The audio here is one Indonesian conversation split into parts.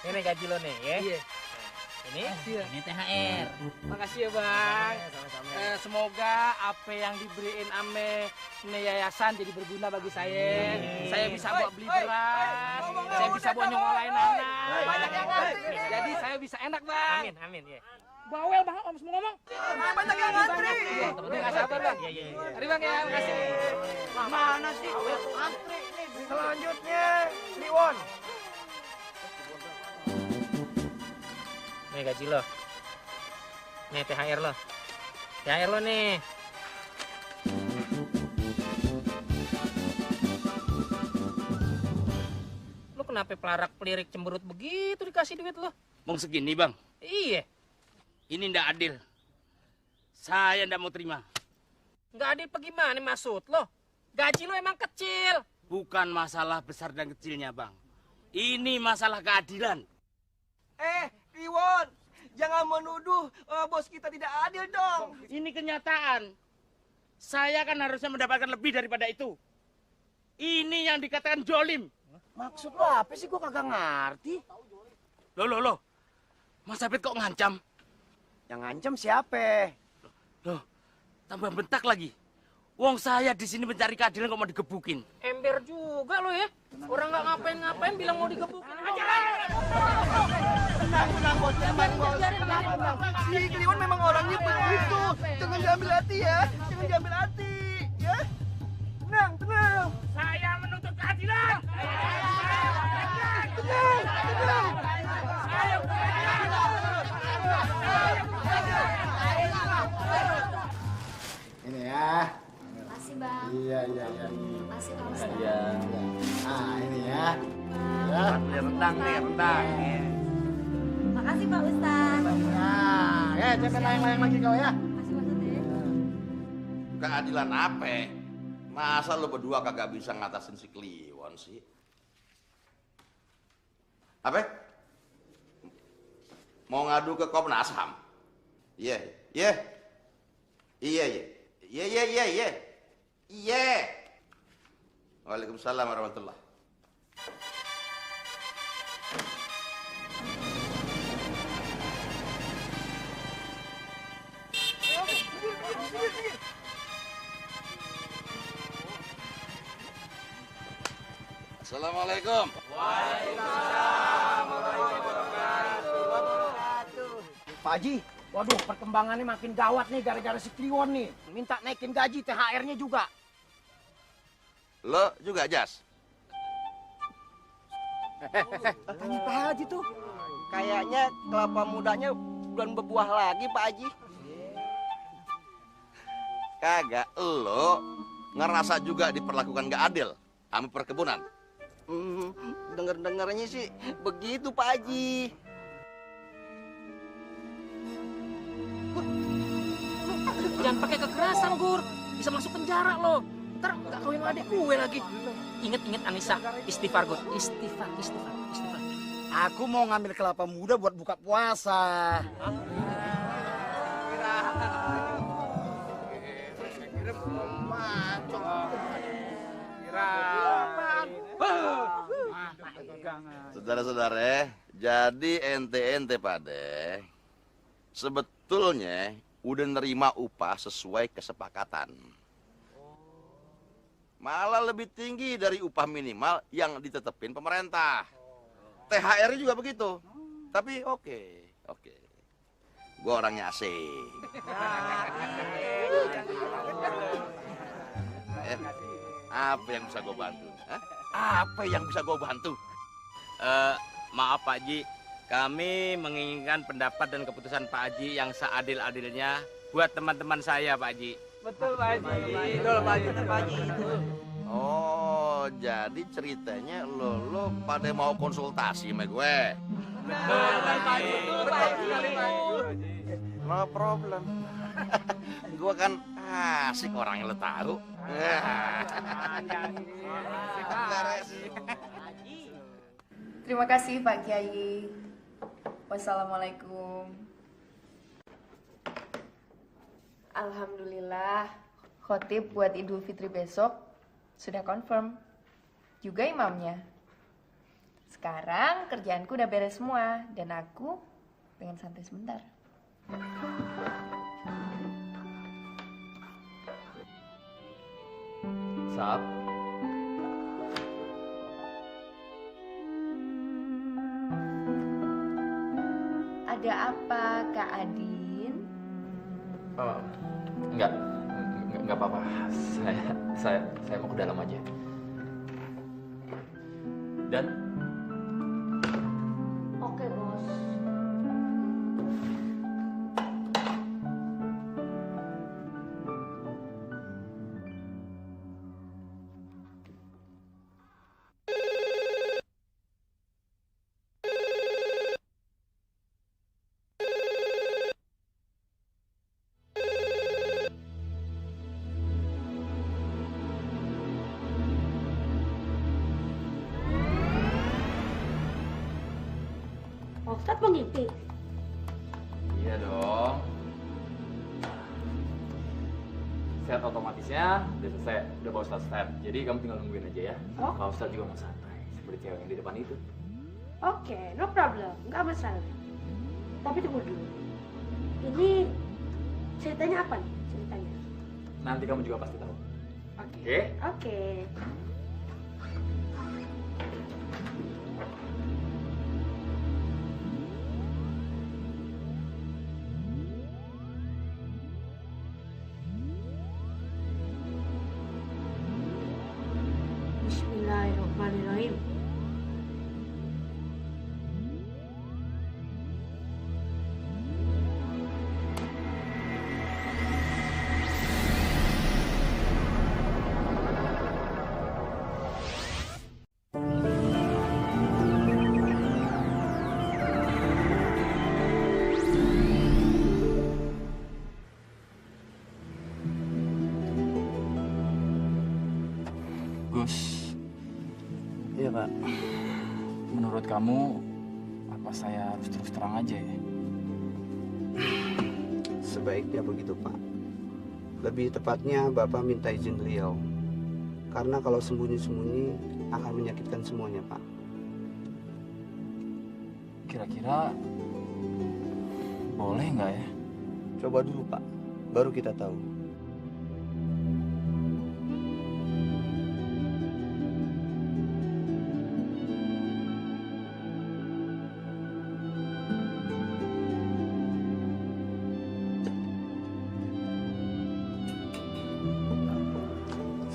Ini gaji lo nih ya. Iya. Ini THR. Makasih ya bang. Sama-sama. Semoga apa yang diberiin ame ini yayasan jadi berguna bagi saya. Saya bisa buat beli beras, saya bisa buat nyongolain anak. Banyak yang ngantri. Jadi saya bisa enak bang. Amin, amin ya. Bawel bang, om semua ngomong. Banyak yang ngantri. Temen-temen nggak sabar bang. Iya. Mari bang ya, makasih. Mana sih? Ngantri nih. Selanjutnya Liwon. Nih gaji lo. Nih THR lo. THR lo nih. Lo kenapa pelarak pelirik cemberut begitu dikasih duit lo? Mau segini bang, Iya, ini ndak adil. Saya ndak mau terima. nggak adil apa gimana maksud lo? Gaji lo emang kecil. Bukan masalah besar dan kecilnya bang. Ini masalah keadilan. Liwon, jangan menuduh bos kita tidak adil dong. Ini kenyataan. Saya kan harusnya mendapatkan lebih daripada itu. Ini yang dikatakan jolim. Maksud lo apa sih? Gue kagak ngerti. Loh. Mas Abed kok ngancam? Yang ngancem siapa? Loh, tambah bentak lagi. Wong saya di sini mencari keadilan kok mau digebukin. Ember juga lo ya. Orang nggak ngapain-ngapain bilang mau digebukin. Tenang, bos. Tenang, bos. Si Liwon memang orangnya begitu. Jangan diambil hati ya. Jangan diambil hati. Ya. Tenang. Saya menuntut keadilan. Tenang. Ini ya. Makasih bang. Iya. Makasih Pak Ustadz. Nah, ini ya. Ya. Rendang nih, rendang. Makasih Pak Ustadz. Nah, ya jangan layang-layang lagi kau ya. Makasih Pak Ustadz. Keadilan apa? Masa lo berdua kagak bisa ngatasin si Kliwon sih? Apa? Mau ngadu ke Komnas HAM? Iya. Waalaikumsalam warahmatullahi. Assalamualaikum. Pak Haji, waduh perkembangannya makin gawat nih gara-gara si Kliwon nih. Minta naikin gaji, THR-nya juga. Lo juga, Jas? Tanya Pak Haji tuh. Kayaknya kelapa mudanya belum berbuah lagi, Pak Haji. Kagak, lo ngerasa juga diperlakukan gak adil sama perkebunan? Dengar-dengarnya sih begitu, Pak Haji. Jangan pakai kekerasan, Gur. Bisa masuk penjara lo. Ntar nggak kawin sama adik gue lagi. Ingat Anissa, istighfar Gur. Istighfar. Aku mau ngambil kelapa muda buat buka puasa. Saudara-saudara, jadi ente pade sebetulnya udah nerima upah sesuai kesepakatan. Malah lebih tinggi dari upah minimal yang ditetepin pemerintah. THR juga begitu. Tapi oke. Gue orangnya asik. Apa yang bisa gue bantu? Hah? Apa yang bisa gue bantu? Maaf Pak Haji, kami menginginkan pendapat dan keputusan Pak Haji yang seadil-adilnya buat teman-teman saya Pak Haji. Betul Pak Haji. Betul, Pak Haji. Oh, jadi ceritanya lo pada mau konsultasi sama gue? Betul Pak Haji. No problem. Gue kan asik orang yang lo tahu. Terima kasih Pak Kiai. Wassalamualaikum. Alhamdulillah, khotib buat Idul Fitri besok sudah confirm. Juga imamnya. Sekarang kerjaanku udah beres semua dan aku pengen santai sebentar. Sap. Ada apa, Kak Adin? Oh, enggak apa-apa. Saya mau ke dalam aja. Dan Oke, Bos. Pak Ustadz mau ngintip. iya dong. Set otomatisnya udah selesai, udah Pak Ustadz set. Jadi kamu tinggal nungguin aja ya. Oh. Pak Ustadz juga mau santai, seperti cewek yang di depan itu. Oke, no problem. Nggak masalah. Tapi tunggu dulu. Ini ceritanya apa nih? Ceritanya. Nanti kamu juga pasti tahu. Oke. Oke. Bismillahirrahmanirrahim. Gus. Iya, Pak. Menurut kamu, apa saya harus terus terang aja ya? Sebaiknya begitu, Pak. Lebih tepatnya Bapak minta izin beliau. Karena kalau sembunyi-sembunyi akan menyakitkan semuanya, Pak. Kira-kira boleh nggak ya? Coba dulu, Pak. Baru kita tahu.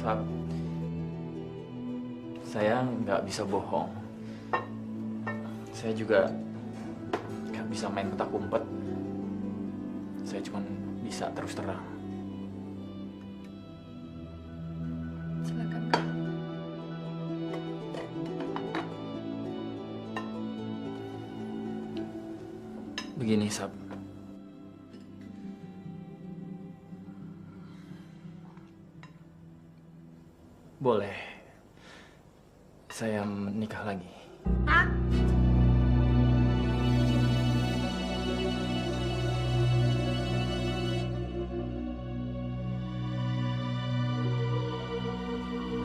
Sab, saya nggak bisa bohong. Saya juga nggak bisa main petak umpet. Saya cuma bisa terus terang. Silakan, Kak. Begini, Sab. Boleh saya menikah lagi? Hah?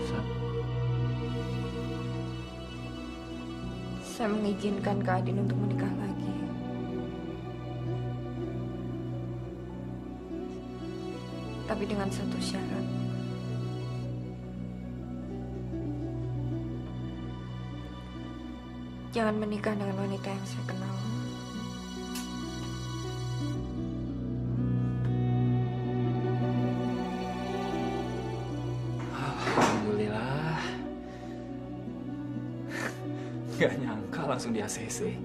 Sab, Saya mengizinkan Kak Adin untuk menikah lagi. Tapi dengan satu syarat. Jangan menikah dengan wanita yang saya kenal. alhamdulillah. Gak nyangka langsung di ACC.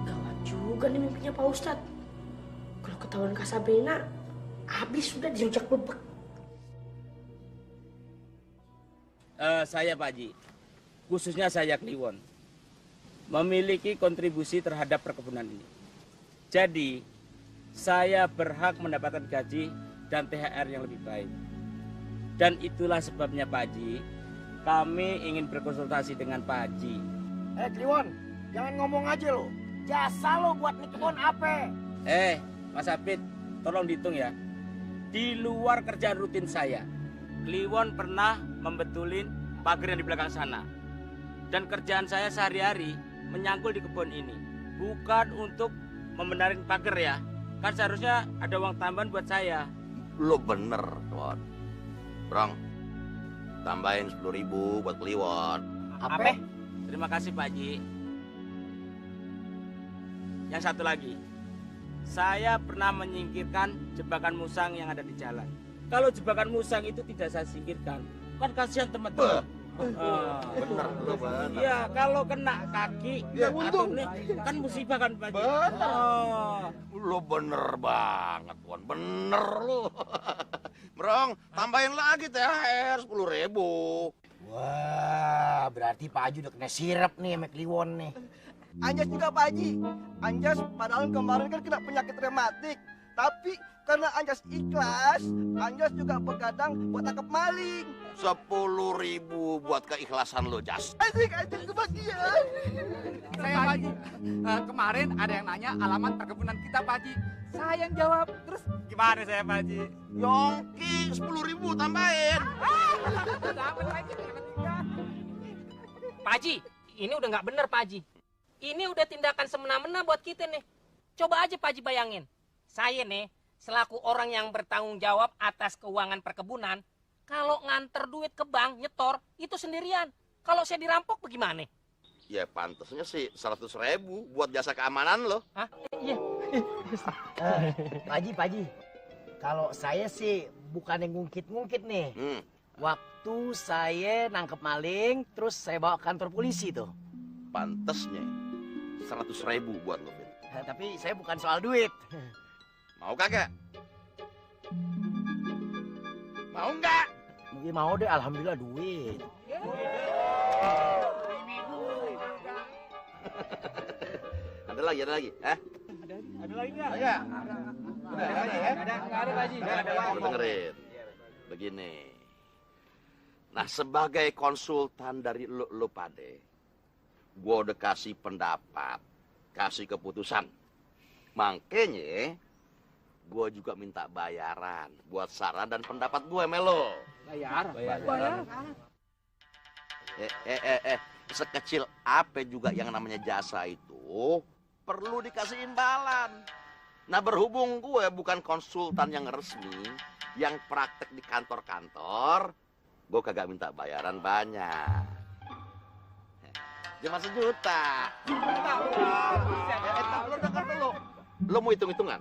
Gawat juga nih mimpinya Pak Ustadz. Kalau ketahuan Kak Sabrina, habis sudah dirujak bebek. Saya Pak Haji, khususnya saya Kliwon, memiliki kontribusi terhadap perkebunan ini. Jadi, saya berhak mendapatkan gaji dan THR yang lebih baik. Dan itulah sebabnya Pak Haji, kami ingin berkonsultasi dengan Pak Haji. Kliwon, jangan ngomong aja lo. Jasa lo buat nih kebun apa? Mas Apit, tolong dihitung ya. Di luar kerjaan rutin saya, Kliwon pernah membetulin pagar yang di belakang sana. Dan kerjaan saya sehari-hari menyangkul di kebun ini. Bukan untuk membenarin pagar ya. Kan seharusnya ada uang tambahan buat saya. Lo bener, Kliwon. Brong, tambahin 10.000 buat Kliwon. Apa? Terima kasih Pak Haji. Yang satu lagi, saya pernah menyingkirkan jebakan musang yang ada di jalan. Kalau jebakan musang itu tidak saya singkirkan, kan kasihan teman-teman. Bener, lo bener. Iya, kalau kena kaki atau ini kan musibah kan Pak Haji. Lo bener banget, Wan. Bener lo. Brong, tambahin lagi THR 10.000. Wah, berarti Pak Haji udah kena sirap nih sama Kliwon nih. Anjas juga Pak Haji. Anjas padahal kemarin kan kena penyakit rematik. Tapi karena Anjas ikhlas, Anjas juga begadang buat tangkap maling. 10.000 buat keikhlasan lo, Jas. Asik, kebahagiaan. Saya Pak Haji, kemarin ada yang nanya alamat perkebunan kita Pak Haji. Saya yang jawab, terus gimana saya Pak Haji? Yongki, 10.000 tambahin. Pak Haji, ini udah nggak bener Pak Haji. Ini udah tindakan semena-mena buat kita nih. Coba aja Pak Haji bayangin. Saya nih, selaku orang yang bertanggung jawab atas keuangan perkebunan, kalau nganter duit ke bank, nyetor, itu sendirian. Kalau saya dirampok bagaimana? Ya pantasnya sih 100.000 buat jasa keamanan lo. Hah? Iya. Pak Haji. Kalau saya sih bukan yang ngungkit-ngungkit nih. Waktu saya nangkep maling, terus saya bawa ke kantor polisi tuh. Pantasnya 100.000 buat lo, Fit. Tapi saya bukan soal duit. Mau kagak? Mau nggak? Mungkin mau deh, alhamdulillah duit. Ada lagi, Hah? Ada lagi nggak? Ada. Ada lagi ya? Nggak ada Pak Haji. Lu dengerin. Begini. Nah, sebagai konsultan dari lo pade, gue udah kasih pendapat, kasih keputusan. Makanya, gue juga minta bayaran buat saran dan pendapat gue, Melo. Bayar. Sekecil apa juga yang namanya jasa itu perlu dikasih imbalan. Nah, berhubung gue bukan konsultan yang resmi, yang praktek di kantor-kantor, gue kagak minta bayaran banyak. Cuma 1 juta. Lo denger dulu. Lo mau hitung-hitungan?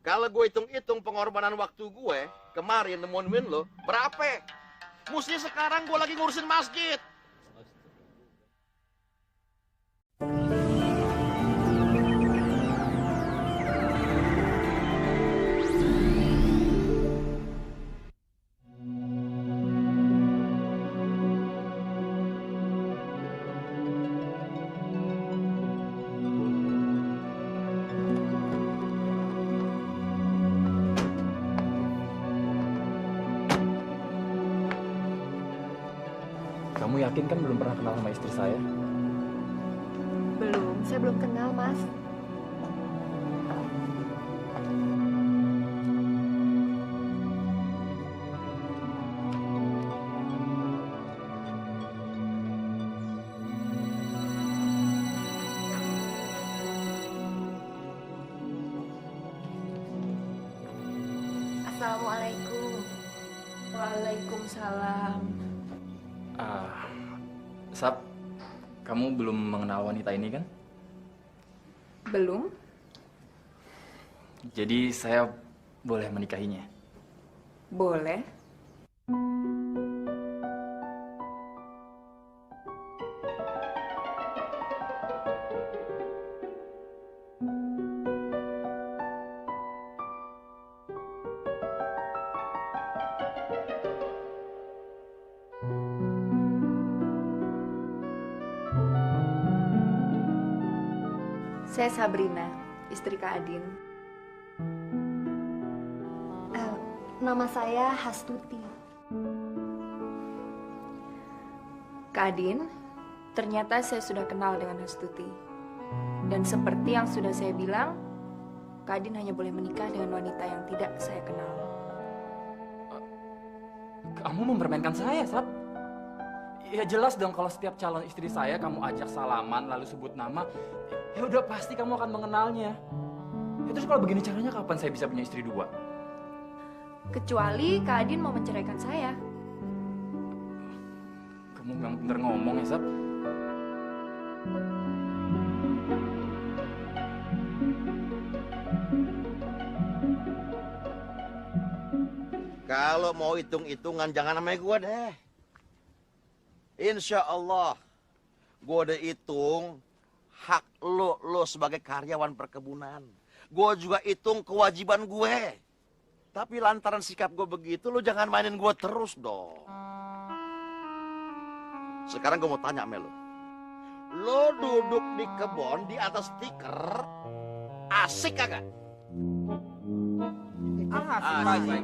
Kalau gue hitung-hitung pengorbanan waktu gue kemarin nemuin lo, berapa? Mesti sekarang gue lagi ngurusin masjid. Kamu yakin kan belum pernah kenal sama istri saya? Belum, saya belum kenal, Mas. Assalamualaikum. Waalaikumsalam. Sap, kamu belum mengenal wanita ini kan? Belum? Jadi saya boleh menikahinya? Boleh. Saya Sabrina, istri Kak Adin. Nama saya Hastuti. Kak Adin, ternyata saya sudah kenal dengan Hastuti. Dan seperti yang sudah saya bilang, Kak Adin hanya boleh menikah dengan wanita yang tidak saya kenal. Kamu mempermainkan saya, Sap. Ya jelas dong kalau setiap calon istri saya kamu ajak salaman lalu sebut nama, ya udah pasti kamu akan mengenalnya. Ya terus kalau begini caranya kapan saya bisa punya istri dua? Kecuali Kak Adin mau menceraikan saya. Kamu memang bener ngomong ya, Sap. Kalau mau hitung-hitungan jangan namanya gue deh. Insya Allah, gue udah hitung hak lo sebagai karyawan perkebunan. Gue juga hitung kewajiban gue. Tapi lantaran sikap gue begitu, lo jangan mainin gue terus dong. Sekarang gue mau tanya sama lo. Lo duduk di kebun di atas stiker, asik kagak? Asik.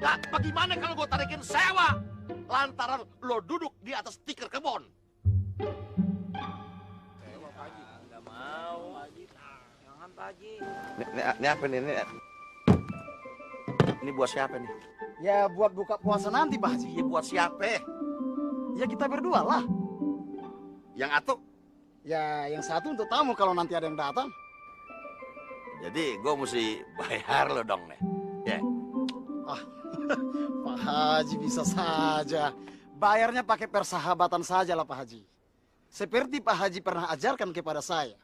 Lah, bagaimana kalau gue tarikin sewa? Lantaran lo duduk di atas stiker kebun. Sewa Pak Haji. Nggak mau. Pak Haji. Jangan Pak Haji. Ini apa nih? Ini buat siapa nih? Ya buat buka puasa nanti Pak Haji. Ya buat siapa? Ya kita berdua lah. Yang atuh? Ya yang satu untuk tamu kalau nanti ada yang datang. Jadi gue mesti bayar lo dong nih. Ya. Pak Haji bisa saja. Bayarnya pakai persahabatan saja lah Pak Haji. Seperti Pak Haji pernah ajarkan kepada saya.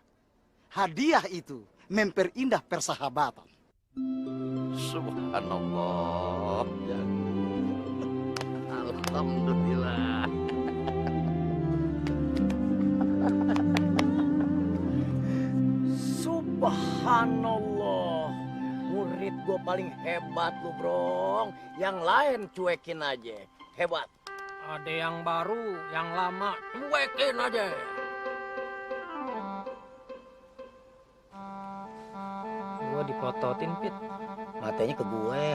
Hadiah itu memperindah persahabatan. Subhanallah. Ya. Alhamdulillah. Subhanallah. Murid gue paling hebat lu, Brong. Yang lain cuekin aja. Hebat. Ada yang baru, yang lama, cuekin aja. Gua dipototin, Pit. Matanya ke gue.